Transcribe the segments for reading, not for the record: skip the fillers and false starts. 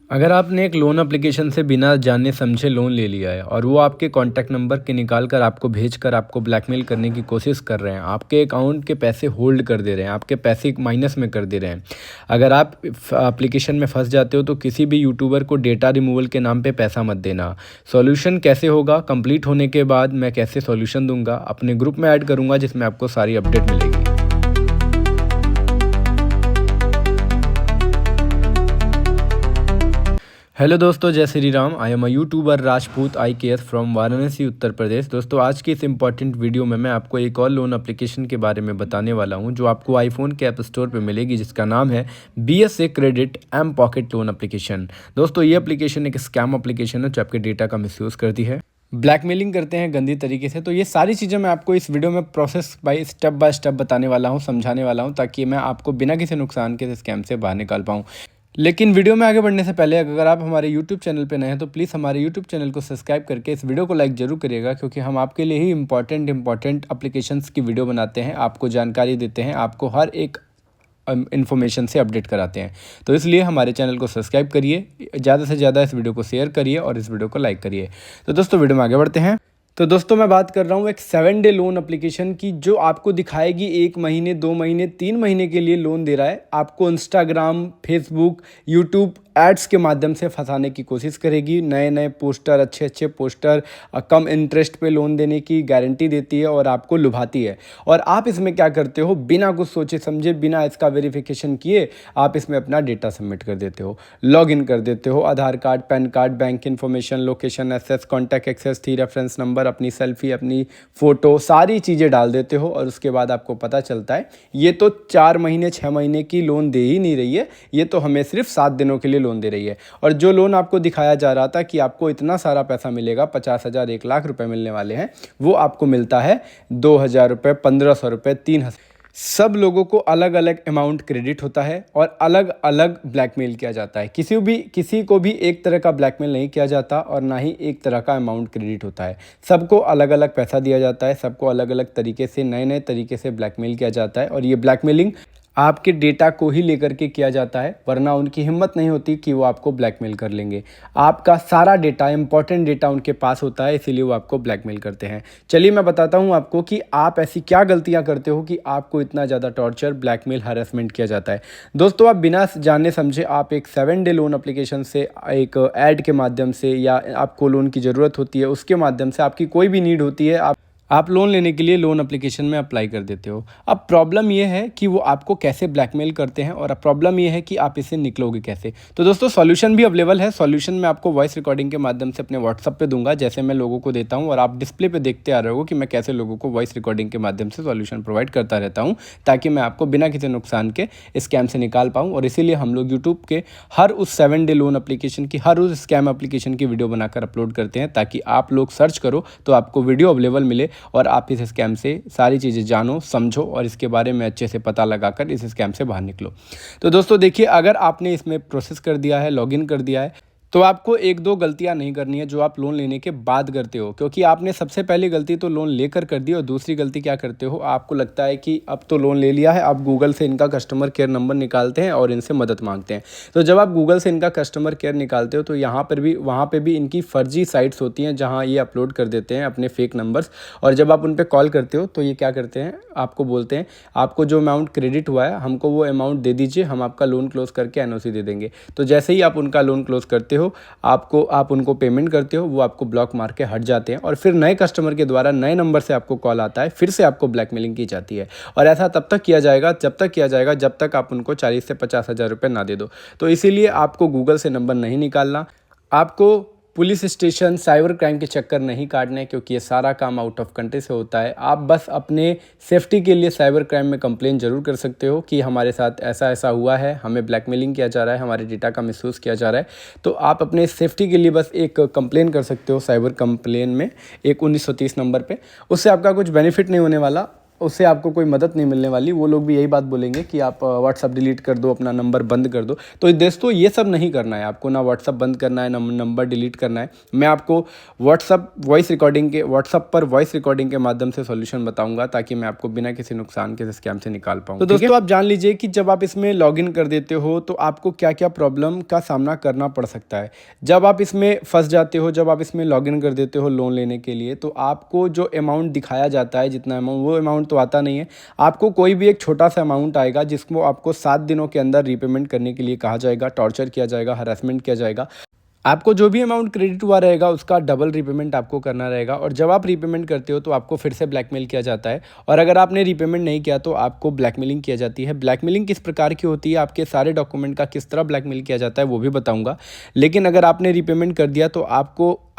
अगर आपने एक लोन एप्लीकेशन से बिना जाने समझे लोन ले लिया है और वो आपके कॉन्टैक्ट नंबर के निकाल कर आपको भेजकर आपको ब्लैकमेल करने की कोशिश कर रहे हैं, आपके अकाउंट के पैसे होल्ड कर दे रहे हैं, आपके पैसे माइनस में कर दे रहे हैं। अगर आप एप्लीकेशन में फंस जाते हो तो किसी भी यूट्यूबर को डेटा रिमूवल के नाम पे पैसा मत देना। सॉल्यूशन कैसे होगा, कंप्लीट होने के बाद मैं कैसे सॉल्यूशन दूंगा, अपने ग्रुप में ऐड करूंगा जिसमें आपको सारी अपडेट मिलेगी। हेलो दोस्तों, जय Shri Ram. I am a youtuber Rajput IKS from Varanasi Uttar Pradesh. दोस्तों, आज की इस इम्पॉर्टेंट वीडियो में मैं आपको एक और लोन एप्लीकेशन के बारे में बताने वाला हूं जो आपको आईफोन के ऐप स्टोर पे मिलेगी, जिसका नाम है BSA credit M pocket loan application. दोस्तों, ये एप्लीकेशन एक स्कैम एप्लीकेशन है जो आपके डेटा का मिसयूज़ करती है, ब्लैकमेलिंग करते हैं गंदी तरीके से। तो ये सारी चीज़ें मैं आपको इस वीडियो में प्रोसेस बाय स्टेप बताने वाला हूँ, समझाने वाला हूँ, ताकि मैं आपको बिना किसी नुकसान के स्कैम से बाहर निकाल पाऊँ। लेकिन वीडियो में आगे बढ़ने से पहले अगर आप हमारे YouTube चैनल पे नए हैं तो प्लीज़ हमारे YouTube चैनल को सब्सक्राइब करके इस वीडियो को लाइक ज़रूर करिएगा, क्योंकि हम आपके लिए ही इंपॉर्टेंट एप्लीकेशंस की वीडियो बनाते हैं, आपको जानकारी देते हैं, आपको हर एक इन्फॉर्मेशन से अपडेट कराते हैं। तो इसलिए हमारे चैनल को सब्सक्राइब करिए, ज़्यादा से ज़्यादा इस वीडियो को शेयर करिए और इस वीडियो को लाइक करिए। तो दोस्तों, वीडियो में आगे बढ़ते हैं। तो दोस्तों, मैं बात कर रहा हूँ एक 7 डे लोन एप्लीकेशन की, जो आपको दिखाएगी 1 महीने, 2 महीने, 3 महीने के लिए लोन दे रहा है। आपको इंस्टाग्राम, फेसबुक, यूट्यूब एड्स के माध्यम से फंसाने की कोशिश करेगी। नए नए पोस्टर, अच्छे अच्छे पोस्टर, कम इंटरेस्ट पे लोन देने की गारंटी देती है और आपको लुभाती है। और आप इसमें क्या करते हो, बिना कुछ सोचे समझे, बिना इसका वेरिफिकेशन किए आप इसमें अपना डेटा सबमिट कर देते हो, लॉगिन कर देते हो। Aadhaar card, PAN card, bank information, location access, contact access, 3 reference number, अपनी सेल्फी, अपनी फ़ोटो, सारी चीज़ें डाल देते हो। और उसके बाद आपको पता चलता है ये तो 4 महीने 6 महीने की लोन दे ही नहीं रही है, ये तो हमें सिर्फ 7 दिनों के लिए लोन दे रही है। और जो लोन आपको दिखाया जा रहा था कि आपको इतना सारा पैसा मिलेगा, 50,000, 1 लाख रुपए मिलने वाले हैं, वो आपको मिलता है 2,000 रुपये, 1,500 रुपये, 3,000। सब लोगों को अलग अलग अमाउंट क्रेडिट होता है और अलग अलग ब्लैकमेल किया जाता है। किसी को भी एक तरह का ब्लैकमेल नहीं किया जाता और ना ही एक तरह का अमाउंट क्रेडिट होता है। सबको अलग अलग पैसा दिया जाता है, सबको अलग अलग तरीके से, नए नए तरीके से ब्लैकमेल किया जाता है। और ये ब्लैकमेलिंग आपके डेटा को ही लेकर के किया जाता है, वरना उनकी हिम्मत नहीं होती कि वो आपको ब्लैकमेल कर लेंगे। आपका सारा डेटा, इंपॉर्टेंट डेटा उनके पास होता है, इसीलिए वो आपको ब्लैकमेल करते हैं। चलिए मैं बताता हूँ आपको कि आप ऐसी क्या गलतियाँ करते हो कि आपको इतना ज़्यादा टॉर्चर, ब्लैकमेल, हरासमेंट किया जाता है। दोस्तों, आप बिना जाने समझे आप एक 7 डे लोन एप्लीकेशन से, एक ऐड के माध्यम से, या आपको लोन की ज़रूरत होती है उसके माध्यम से, आपकी कोई भी नीड होती है, आप लोन लेने के लिए लोन एप्लीकेशन में अप्लाई कर देते हो। अब प्रॉब्लम ये है कि वो आपको कैसे ब्लैकमेल करते हैं, और अब प्रॉब्लम ये है कि आप इससे निकलोगे कैसे। तो दोस्तों, सॉल्यूशन भी अवेलेबल है। सॉल्यूशन मैं आपको वॉइस रिकॉर्डिंग के माध्यम से अपने व्हाट्सअप पे दूंगा, जैसे मैं लोगों को देता हूँ, और आप डिस्प्ले पे देखते आ रहे हो कि मैं कैसे लोगों को वॉइस रिकॉर्डिंग के माध्यम से सॉल्यूशन प्रोवाइड करता रहता हूँ, ताकि मैं आपको बिना किसी नुकसान के स्कैम से निकाल पाऊँ। और इसीलिए हम लोग यूट्यूब के हर उस 7 डे लोन एप्लीकेशन की, हर उस स्कैम एप्लीकेशन की वीडियो बनाकर अपलोड करते हैं, ताकि आप लोग सर्च करो तो आपको वीडियो अवेलेबल मिले और आप इस स्कैम से सारी चीज़ें जानो, समझो और इसके बारे में अच्छे से पता लगाकर इस स्कैम से बाहर निकलो। तो दोस्तों देखिए, अगर आपने इसमें प्रोसेस कर दिया है, लॉगिन कर दिया है, तो आपको 1-2 गलतियां नहीं करनी है जो आप लोन लेने के बाद करते हो। क्योंकि आपने सबसे पहली गलती तो लोन लेकर कर दी, और दूसरी गलती क्या करते हो, आपको लगता है कि अब तो लोन ले लिया है, आप गूगल से इनका कस्टमर केयर नंबर निकालते हैं और इनसे मदद मांगते हैं। तो जब आप गूगल से इनका कस्टमर केयर निकालते हो तो वहाँ पर भी इनकी फर्जी साइट्स होती हैं, जहाँ ये अपलोड कर देते हैं अपने फेक नंबर्स। और जब आप उन पर कॉल करते हो तो ये क्या करते हैं, आपको बोलते हैं आपको जो अमाउंट क्रेडिट हुआ है हमको वो अमाउंट दे दीजिए, हम आपका लोन क्लोज करके NOC दे देंगे। तो जैसे ही आप उनका लोन क्लोज करते हो, आप उनको पेमेंट करते हो, वो आपको ब्लॉक मार के हट जाते हैं, और फिर नए कस्टमर के द्वारा नए नंबर से आपको कॉल आता है, फिर से आपको ब्लैकमेलिंग की जाती है। और ऐसा तब तक किया जाएगा जब तक आप उनको 40 से 50,000 रुपये ना दे दो। तो इसीलिए आपको गूगल से नंबर नहीं निकालना, आपको पुलिस स्टेशन, साइबर क्राइम के चक्कर नहीं काटने, क्योंकि ये सारा काम आउट ऑफ कंट्री से होता है। आप बस अपने सेफ्टी के लिए साइबर क्राइम में कंप्लेन जरूर कर सकते हो कि हमारे साथ ऐसा ऐसा हुआ है, हमें ब्लैकमेलिंग किया जा रहा है, हमारे डेटा का मिसयूज़ किया जा रहा है। तो आप अपने सेफ्टी के लिए बस एक कंप्लेन कर सकते हो साइबर कंप्लेन में, एक 1930 नंबर पे। उससे आपका कुछ बेनिफिट नहीं होने वाला, उससे आपको कोई मदद नहीं मिलने वाली। वो लोग भी यही बात बोलेंगे कि आप व्हाट्सअप डिलीट कर दो, अपना नंबर बंद कर दो। तो दोस्तों ये सब नहीं करना है आपको, ना व्हाट्सअप बंद करना है, ना नंबर डिलीट करना है। मैं आपको व्हाट्सअप पर वॉइस रिकॉर्डिंग के माध्यम से सॉल्यूशन बताऊंगा, ताकि मैं आपको बिना किसी नुकसान के स्कैम से निकाल पाऊँ। तो दोस्तों आप जान लीजिए कि जब आप इसमें लॉगिन कर देते हो तो आपको क्या क्या प्रॉब्लम का सामना करना पड़ सकता है। जब आप इसमें फंस जाते हो, जब आप इसमें लॉगिन कर देते हो लोन लेने के लिए, तो आपको जो अमाउंट दिखाया जाता है, जितना अमाउंट, वो अमाउंट तो आता नहीं है। आपको कोई भी एक छोटा सा अमाउंट आएगा जिसको आपको 7 दिनों के अंदर रीपेमेंट करने के लिए कहा जाएगा, टॉर्चर किया जाएगा, हरासमेंट किया जाएगा। आपको जो भी अमाउंट क्रेडिट हुआ रहेगा उसका डबल रीपेमेंट आपको करना रहेगा, और जब आप रीपेमेंट करते हो तो आपको फिर से ब्लैकमेल किया जाता है। और अगर आपने रीपेमेंट नहीं किया तो आपको ब्लैकमेलिंग किया जाती है। ब्लैकमेलिंग किस प्रकार की होती है, आपके सारे डॉक्यूमेंट का किस तरह ब्लैकमेल किया जाता है वो भी बताऊंगा। लेकिन अगर आपने रीपेमेंट कर दिया तो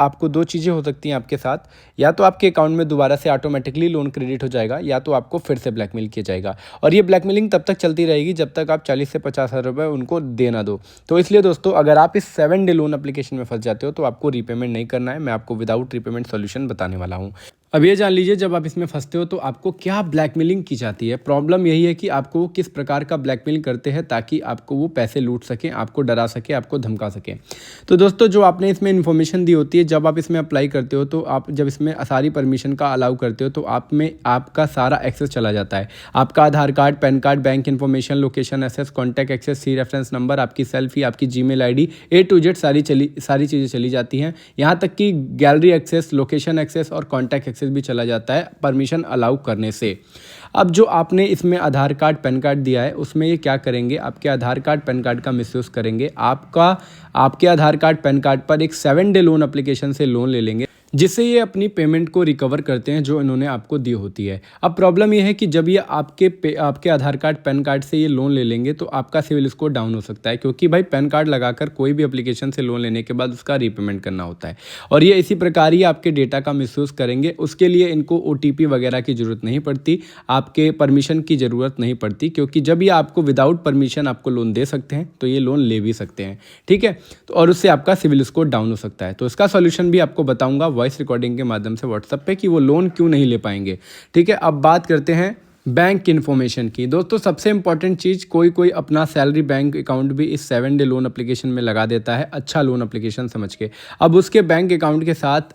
आपको दो चीज़ें हो सकती हैं आपके साथ। या तो आपके अकाउंट में दोबारा से ऑटोमेटिकली लोन क्रेडिट हो जाएगा, या तो आपको फिर से ब्लैकमेल किया जाएगा। और ये ब्लैकमेलिंग तब तक चलती रहेगी जब तक आप 40 से 50 हज़ार रुपये उनको दे ना दो। तो इसलिए दोस्तों अगर आप इस 7 डे लोन एप्लीकेशन में फंस जाते हो तो आपको रीपेमेंट नहीं करना है। मैं आपको विदाउट रीपेमेंट सॉल्यूशन बताने वाला हूँ। अब ये जान लीजिए, जब आप इसमें फंसते हो तो आपको क्या ब्लैकमेलिंग की जाती है। प्रॉब्लम यही है कि आपको किस प्रकार का ब्लैकमेलिंग करते हैं ताकि आपको वो पैसे लूट सकें, आपको डरा सके, आपको धमका सकें। तो दोस्तों जो आपने इसमें इन्फॉर्मेशन दी होती है, जब आप इसमें अप्लाई करते हो तो आप जब इसमें सारी परमिशन का अलाउ करते हो तो आप में आपका सारा एक्सेस चला जाता है। आपका Aadhaar card, PAN card, bank information, location access, contact access, C reference number, आपकी सेल्फी, आपकी Gmail ID, A to Z सारी चीज़ें चली जाती हैं। यहाँ तक कि गैलरी एक्सेस, लोकेशन एक्सेस और कॉन्टैक्ट एक्सेस भी चला जाता है परमिशन अलाउ करने से। अब जो आपने इसमें आधार कार्ड, पैन कार्ड दिया है, उसमें ये क्या करेंगे, आपके आधार कार्ड, पैन कार्ड का मिसयूज़ करेंगे। आपके आधार कार्ड, पैन कार्ड पर एक 7 डे लोन एप्लीकेशन से लोन ले लेंगे, जिससे ये अपनी पेमेंट को रिकवर करते हैं जो इन्होंने आपको दी होती है। अब प्रॉब्लम ये है कि जब ये आपके आधार कार्ड, पैन कार्ड से ये लोन ले लेंगे तो आपका सिविल स्कोर डाउन हो सकता है, क्योंकि भाई पैन कार्ड लगाकर कोई भी एप्लीकेशन से लोन लेने के बाद उसका रीपेमेंट करना होता है। और ये इसी प्रकार ही आपके डेटा का मिसयूज़ करेंगे। उसके लिए इनको OTP वगैरह की ज़रूरत नहीं पड़ती, आपके परमिशन की ज़रूरत नहीं पड़ती, क्योंकि जब ये आपको विदाउट परमिशन आपको लोन दे सकते हैं तो ये लोन ले भी सकते हैं। ठीक है, तो और उससे आपका सिविल स्कोर डाउन हो सकता है। तो इसका सॉल्यूशन भी आपको बताऊंगा वॉइस रिकॉर्डिंग के माध्यम से व्हाट्सएप पे कि वो लोन क्यों नहीं ले पाएंगे। ठीक है, अब बात करते हैं बैंक इन्फॉर्मेशन की। दोस्तों सबसे इंपॉर्टेंट चीज़, कोई अपना सैलरी बैंक अकाउंट भी इस 7 डे लोन एप्लीकेशन में लगा देता है, अच्छा लोन एप्लीकेशन समझ के। अब उसके बैंक अकाउंट के साथ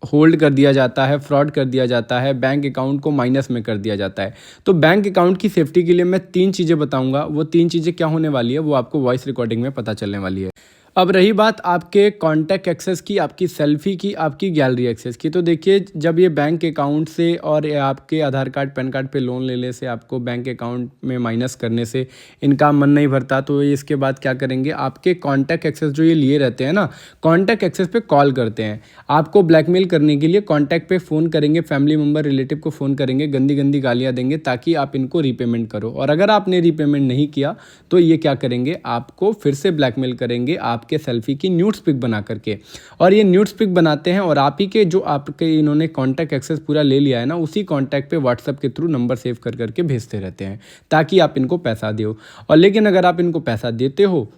होल्ड कर दिया जाता है, फ्रॉड कर दिया जाता है, बैंक अकाउंट को माइनस में कर दिया जाता है। तो बैंक अकाउंट की सेफ्टी के लिए मैं 3 चीज़ें बताऊंगा। वो 3 चीज़ें क्या होने वाली है वो आपको वॉइस रिकॉर्डिंग में पता चलने वाली है। अब रही बात आपके कॉन्टैक्ट एक्सेस की, आपकी सेल्फी की, आपकी गैलरी एक्सेस की, तो देखिए जब ये बैंक अकाउंट से और आपके आधार कार्ड, पैन कार्ड पे लोन लेने से आपको बैंक अकाउंट में माइनस करने से इनका मन नहीं भरता, तो ये इसके बाद क्या करेंगे, आपके कॉन्टैक्ट एक्सेस जो ये लिए रहते हैं ना, कॉन्टैक्ट एक्सेस पे कॉल करते हैं। आपको ब्लैकमेल करने के लिए कॉन्टैक्ट पे फ़ोन करेंगे, फैमिली मेम्बर, रिलेटिव को फ़ोन करेंगे, गंदी गंदी गालियाँ देंगे ताकि आप इनको रीपेमेंट करो। और अगर आपने रीपेमेंट नहीं किया तो ये क्या करेंगे, आपको फिर से ब्लैकमेल करेंगे आपके सेल्फी की न्यूड्स पिक बना करके। और ये न्यूड्स पिक बनाते हैं और आप ही के जो आपके इन्होंने कॉन्टैक्ट एक्सेस पूरा ले लिया है ना, उसी कॉन्टैक्ट पे व्हाट्सएप के थ्रू नंबर सेव कर करके भेजते रहते हैं ताकि आप इनको पैसा दो। और लेकिन अगर आप इनको पैसा देते हो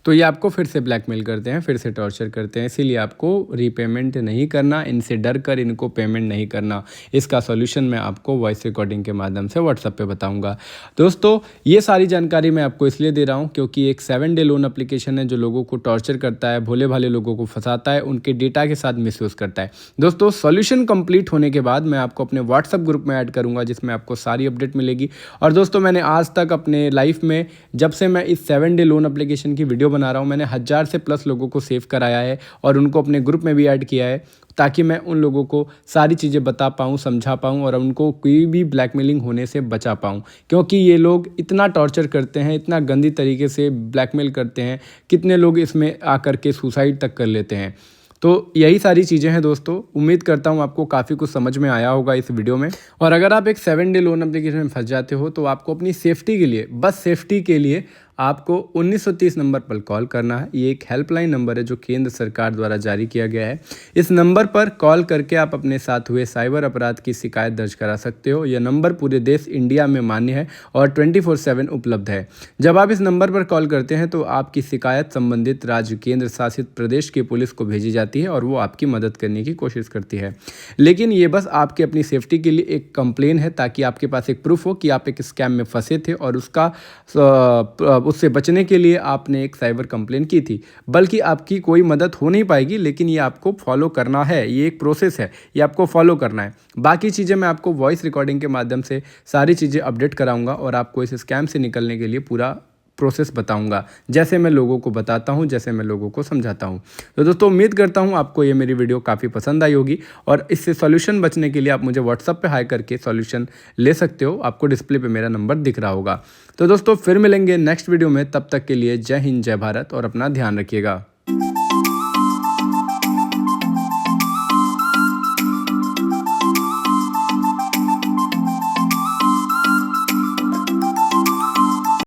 तो ये आपको फिर से ब्लैकमेल करते हैं, फिर से टॉर्चर करते हैं। इसीलिए आपको रीपेमेंट नहीं करना, इनसे डर कर इनको पेमेंट नहीं करना। इसका सॉल्यूशन मैं आपको वॉइस रिकॉर्डिंग के माध्यम से व्हाट्सएप पे बताऊंगा। दोस्तों ये सारी जानकारी मैं आपको इसलिए दे रहा हूं क्योंकि एक 7 डे लोन एप्लीकेशन है जो लोगों को टॉर्चर करता है, भोले भाले लोगों को फंसाता है, उनके डेटा के साथ मिसयूज़ करता है। दोस्तों सॉल्यूशन कंप्लीट होने के बाद मैं आपको अपने व्हाट्सएप ग्रुप में ऐड करूँगा जिसमें आपको सारी अपडेट मिलेगी। और दोस्तों मैंने आज तक अपने लाइफ में, जब से मैं इस 7 डे लोन एप्लीकेशन की वीडियो बना रहा हूँ, मैंने 1000 से प्लस लोगों को सेव कराया है और उनको अपने ग्रुप में भी ऐड किया है ताकि मैं उन लोगों को सारी चीज़ें बता पाऊँ, समझा पाऊँ और उनको कोई भी ब्लैकमेलिंग होने से बचा पाऊँ। क्योंकि ये लोग इतना टॉर्चर करते हैं, इतना गंदी तरीके से ब्लैकमेल करते हैं, कितने लोग इसमें आकर के सुसाइड तक कर लेते हैं। तो यही सारी चीज़ें हैं दोस्तों। उम्मीद करता हूँ आपको काफ़ी कुछ समझ में आया होगा इस वीडियो में। और अगर आप एक 7 डे लोन एप्लीकेशन में फंस जाते हो तो आपको अपनी सेफ्टी के लिए, बस सेफ्टी के लिए आपको 1930 नंबर पर कॉल करना है। ये एक हेल्पलाइन नंबर है जो केंद्र सरकार द्वारा जारी किया गया है। इस नंबर पर कॉल करके आप अपने साथ हुए साइबर अपराध की शिकायत दर्ज करा सकते हो। यह नंबर पूरे देश इंडिया में मान्य है और 24/7 उपलब्ध है। जब आप इस नंबर पर कॉल करते हैं तो आपकी शिकायत संबंधित राज्य केंद्र शासित प्रदेश की पुलिस को भेजी जाती है और वो आपकी मदद करने की कोशिश करती है। लेकिन ये बस आपकी अपनी सेफ्टी के लिए एक कंप्लेन है, ताकि आपके पास एक प्रूफ हो कि आप एक स्कैम में फंसे थे और उससे बचने के लिए आपने एक साइबर कंप्लेन की थी। बल्कि आपकी कोई मदद हो नहीं पाएगी, लेकिन ये आपको फॉलो करना है। ये एक प्रोसेस है, ये आपको फॉलो करना है। बाकी चीज़ें मैं आपको वॉइस रिकॉर्डिंग के माध्यम से सारी चीज़ें अपडेट कराऊंगा और आपको इस स्कैम से निकलने के लिए पूरा प्रोसेस बताऊंगा, जैसे मैं लोगों को बताता हूं, जैसे मैं लोगों को समझाता हूं। तो दोस्तों, उम्मीद करता हूं आपको ये मेरी वीडियो काफ़ी पसंद आई होगी और इससे सॉल्यूशन बचने के लिए आप मुझे व्हाट्सएप पे हाई करके सॉल्यूशन ले सकते हो। आपको डिस्प्ले पे मेरा नंबर दिख रहा होगा। तो दोस्तों, फिर मिलेंगे नेक्स्ट वीडियो में। तब तक के लिए जय हिंद, जय भारत और अपना ध्यान रखिएगा।